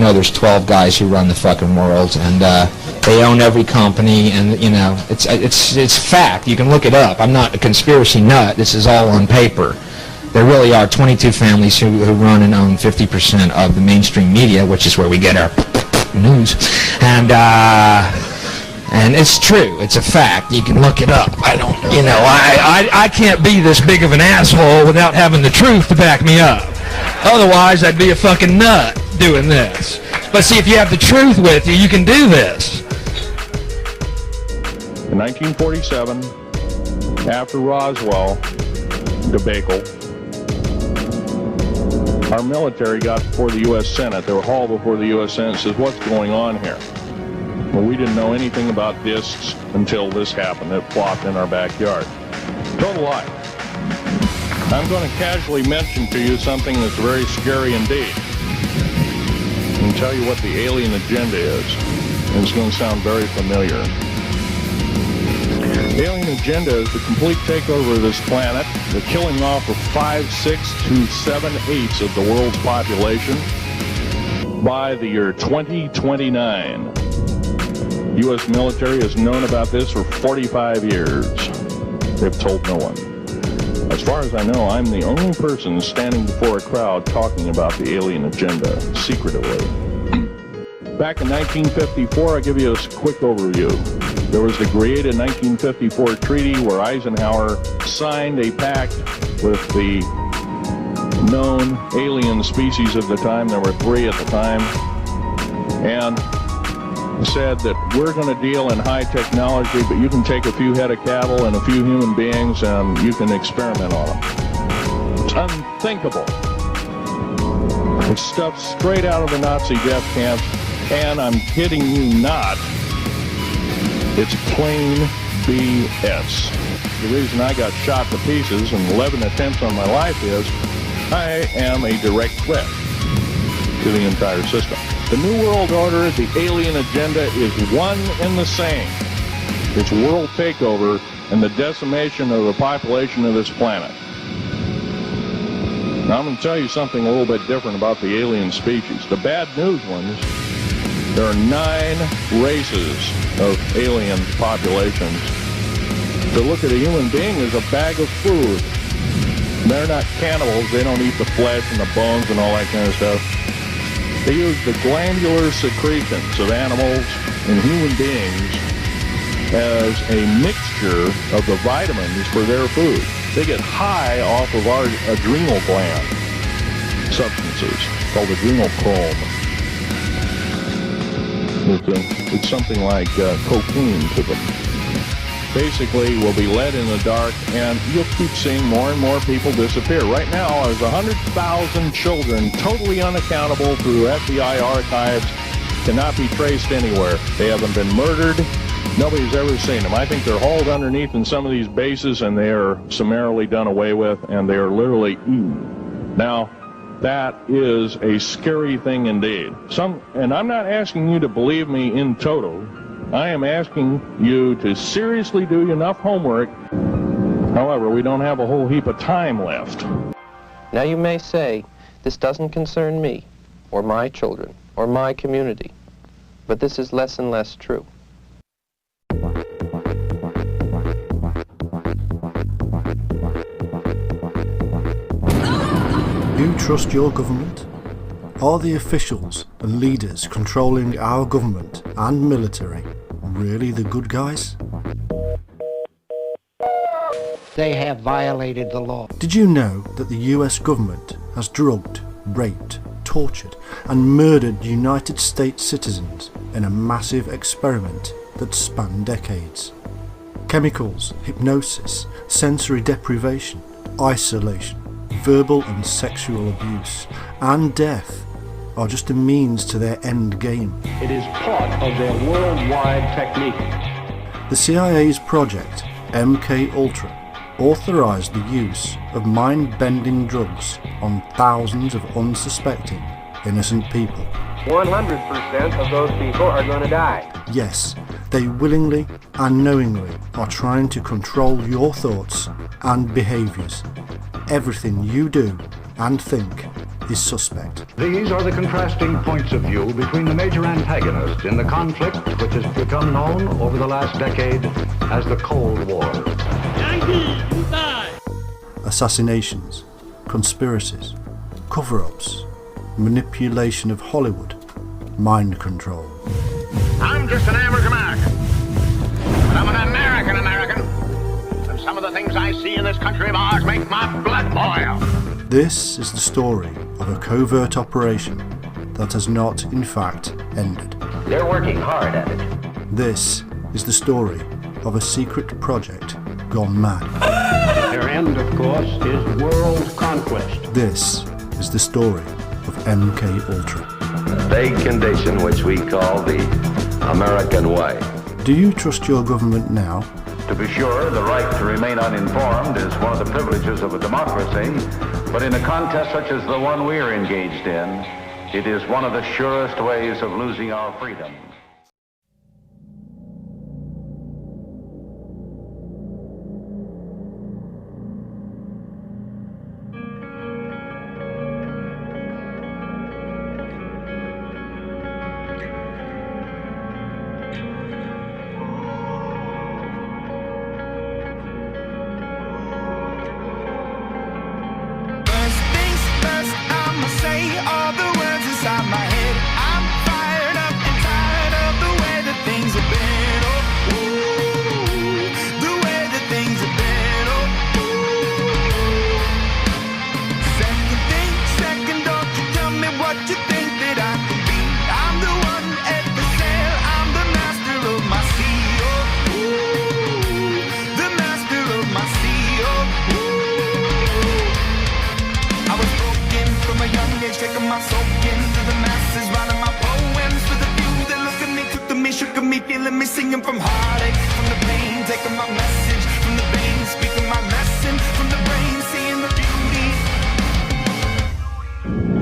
know there's 12 guys who run the fucking world, and they own every company, and you know, it's fact. You can look it up. I'm not a conspiracy nut. This is all on paper. There really are 22 families who run and own 50% of the mainstream media, which is where we get our news, and it's true. It's a fact. You can look it up. I don't, you know, I can't be this big of an asshole without having the truth to back me up. Otherwise, I'd be a fucking nut doing this. But see, if you have the truth with you, you can do this. In 1947, after Roswell debacle, our military got before the U.S. Senate. They were hauled before the U.S. Senate and says, what's going on here? Well, we didn't know anything about discs until this happened. It flopped in our backyard. Total lie. I'm going to casually mention to you something that's very scary indeed, and tell you what the alien agenda is. And it's going to sound very familiar. The alien agenda is the complete takeover of this planet, the killing off of 5/6 to 7/8 of the world's population by the year 2029. U.S. military has known about this for 45 years. They've told no one. As far as I know, I'm the only person standing before a crowd talking about the alien agenda secretively. Back in 1954, I'll give you a quick overview. There was the created 1954 treaty where Eisenhower signed a pact with the known alien species of the time. There were 3 at the time. And said that we're going to deal in high technology, but you can take a few head of cattle and a few human beings and you can experiment on them. It's unthinkable. It's stuff straight out of the Nazi death camps, and I'm kidding you not, it's plain BS. The reason I got shot to pieces and 11 attempts on my life is I am a direct threat to the entire system. The New World Order, the alien agenda, is one and the same. It's world takeover and the decimation of the population of this planet. Now, I'm going to tell you something a little bit different about the alien species. The bad news ones, there are 9 races of alien populations. To look at a human being as a bag of food. They're not cannibals. They don't eat the flesh and the bones and all that kind of stuff. They use the glandular secretions of animals and human beings as a mixture of the vitamins for their food. They get high off of our adrenal gland substances called adrenal chrome. It's something like cocaine to them. Basically, we'll be led in the dark, and you'll keep seeing more and more people disappear. Right now, there's 100,000 children totally unaccountable through FBI archives, cannot be traced anywhere. They haven't been murdered. Nobody's ever seen them. I think they're hauled underneath in some of these bases, and they are summarily done away with, and they are literally eaten. Now, that is a scary thing indeed. And I'm not asking you to believe me in toto. I am asking you to seriously do enough homework. However, we don't have a whole heap of time left. Now you may say, this doesn't concern me, or my children, or my community. But this is less and less true. You trust your government? Are the officials and leaders controlling our government and military really the good guys? They have violated the law. Did you know that the US government has drugged, raped, tortured and murdered United States citizens in a massive experiment that spanned decades? Chemicals, hypnosis, sensory deprivation, isolation, verbal and sexual abuse, and death are just a means to their end game. It is part of their worldwide technique. The CIA's project, MKUltra, authorised the use of mind-bending drugs on thousands of unsuspecting, innocent people. 100% of those people are going to die. Yes, they willingly and knowingly are trying to control your thoughts and behaviours. Everything you do and think is suspect. These are the contrasting points of view between the major antagonists in the conflict which has become known over the last decade as the Cold War. Yankee, you die! Assassinations, conspiracies, cover-ups, manipulation of Hollywood, mind control. I'm just an average American, but I'm an American, and some of the things I see in this country of ours make my blood boil. This is the story of a covert operation that has not, in fact, ended. They're working hard at it. This is the story of a secret project gone mad. Their end, of course, is world conquest. This is the story of MK Ultra. Vague condition which we call the American way. Do you trust your government now? To be sure, the right to remain uninformed is one of the privileges of a democracy, but in a contest such as the one we are engaged in, it is one of the surest ways of losing our freedom.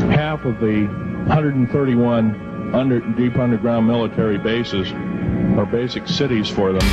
Half of the 131 deep underground military bases are basic cities for them.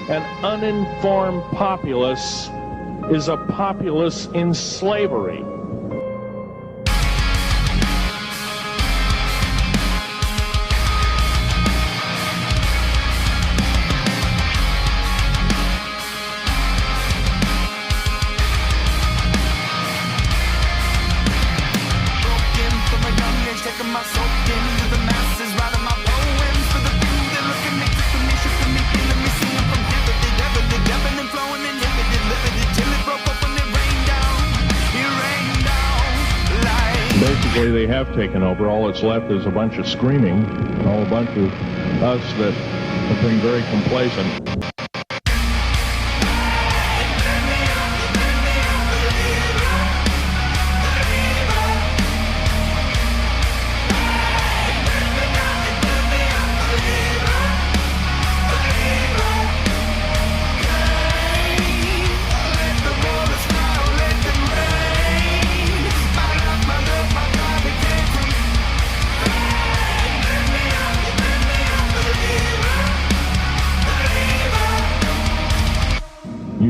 An uninformed populace is a populace in slavery. Basically, they have taken over. All that's left is a bunch of screaming, and a bunch of us that have been very complacent.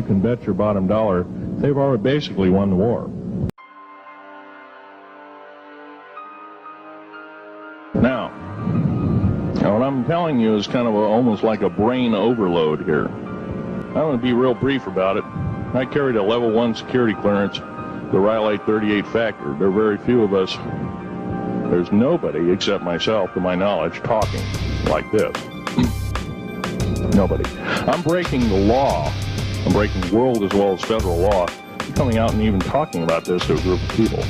can bet your bottom dollar they've already basically won the war. Now, what I'm telling you is kind of almost like a brain overload here. I'm going to be real brief about it. I carried a level 1 security clearance, the Rhyolite 38 factor. There are very few of us. There's nobody except myself, to my knowledge, talking like this. Nobody. I'm breaking the law. I'm breaking world as well as federal law, coming out and even talking about this to a group of people.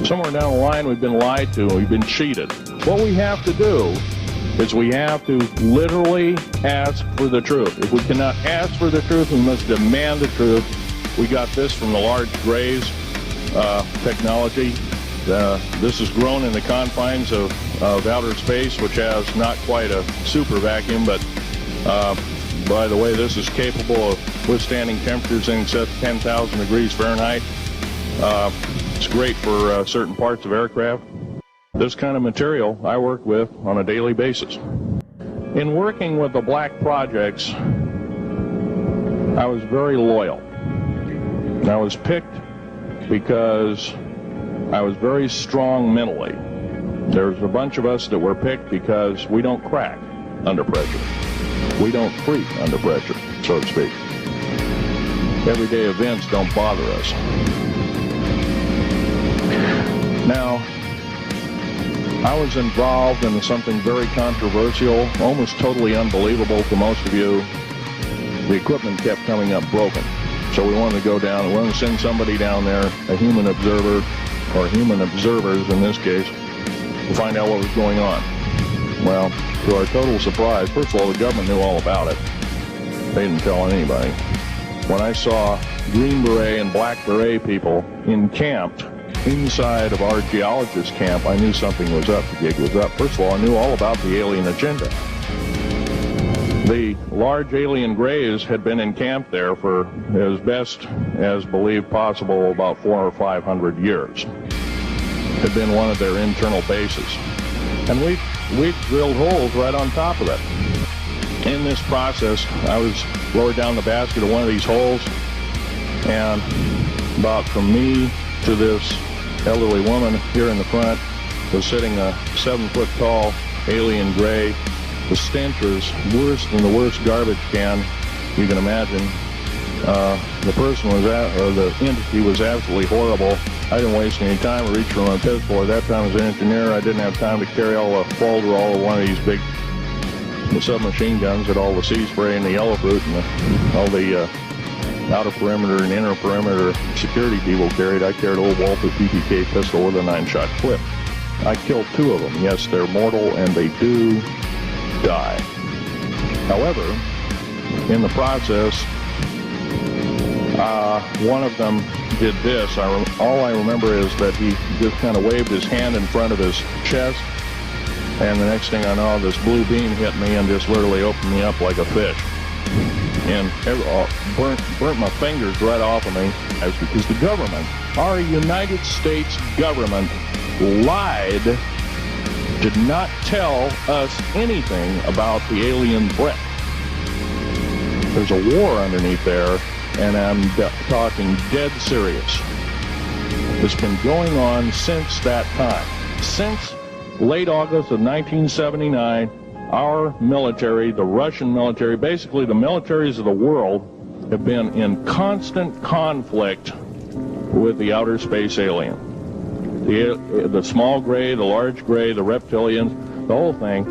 Somewhere down the line, we've been lied to, we've been cheated. What we have to do is we have to literally ask for the truth. If we cannot ask for the truth, we must demand the truth. We got this from the large grays technology. This is grown in the confines of outer space, which has not quite a super vacuum, but by the way, this is capable of withstanding temperatures in excess of 10,000 degrees Fahrenheit. It's great for certain parts of aircraft. This kind of material I work with on a daily basis. In working with the black projects, I was very loyal. I was picked because I was very strong mentally. There's a bunch of us that were picked because we don't crack under pressure. We don't freak under pressure, so to speak. Everyday events don't bother us. Now, I was involved in something very controversial, almost totally unbelievable to most of you. The equipment kept coming up broken. So we wanted to go down, we wanted to send somebody down there, a human observer, or human observers in this case, to find out what was going on. Well, to our total surprise, first of all, the government knew all about it. They didn't tell anybody. When I saw Green Beret and Black Beret people encamped inside of our geologist camp, I knew something was up, the gig was up. First of all, I knew all about the alien agenda. The large alien grays had been encamped there for as best as believed possible about 400 or 500 years. Had been one of their internal bases. And we drilled holes right on top of it. In this process, I was lowered down the basket of one of these holes, and about from me to this elderly woman here in the front was sitting a 7-foot-tall alien gray. The stench was worse than the worst garbage can you can imagine. The person was the entity was absolutely horrible. I didn't waste any time to reach for my pistol. At that time as an engineer, I didn't have time to carry all the folderol of one of these big submachine guns that all the sea spray and the yellow fruit and all the outer perimeter and inner perimeter security people carried. I carried an old Walter PPK pistol with a 9-shot clip. I killed 2 of them. Yes, they're mortal and they do die. However, in the process, one of them did this. All I remember is that he just kind of waved his hand in front of his chest, and the next thing I know, this blue beam hit me and just literally opened me up like a fish. And burnt my fingers right off of me. That's because the government, our United States government, lied, did not tell us anything about the alien threat. There's a war underneath there, and I'm talking dead serious. It's been going on since that time. Since late August of 1979, our military, the Russian military, basically the militaries of the world, have been in constant conflict with the outer space alien. The small gray, the large gray, the reptilians, the whole thing.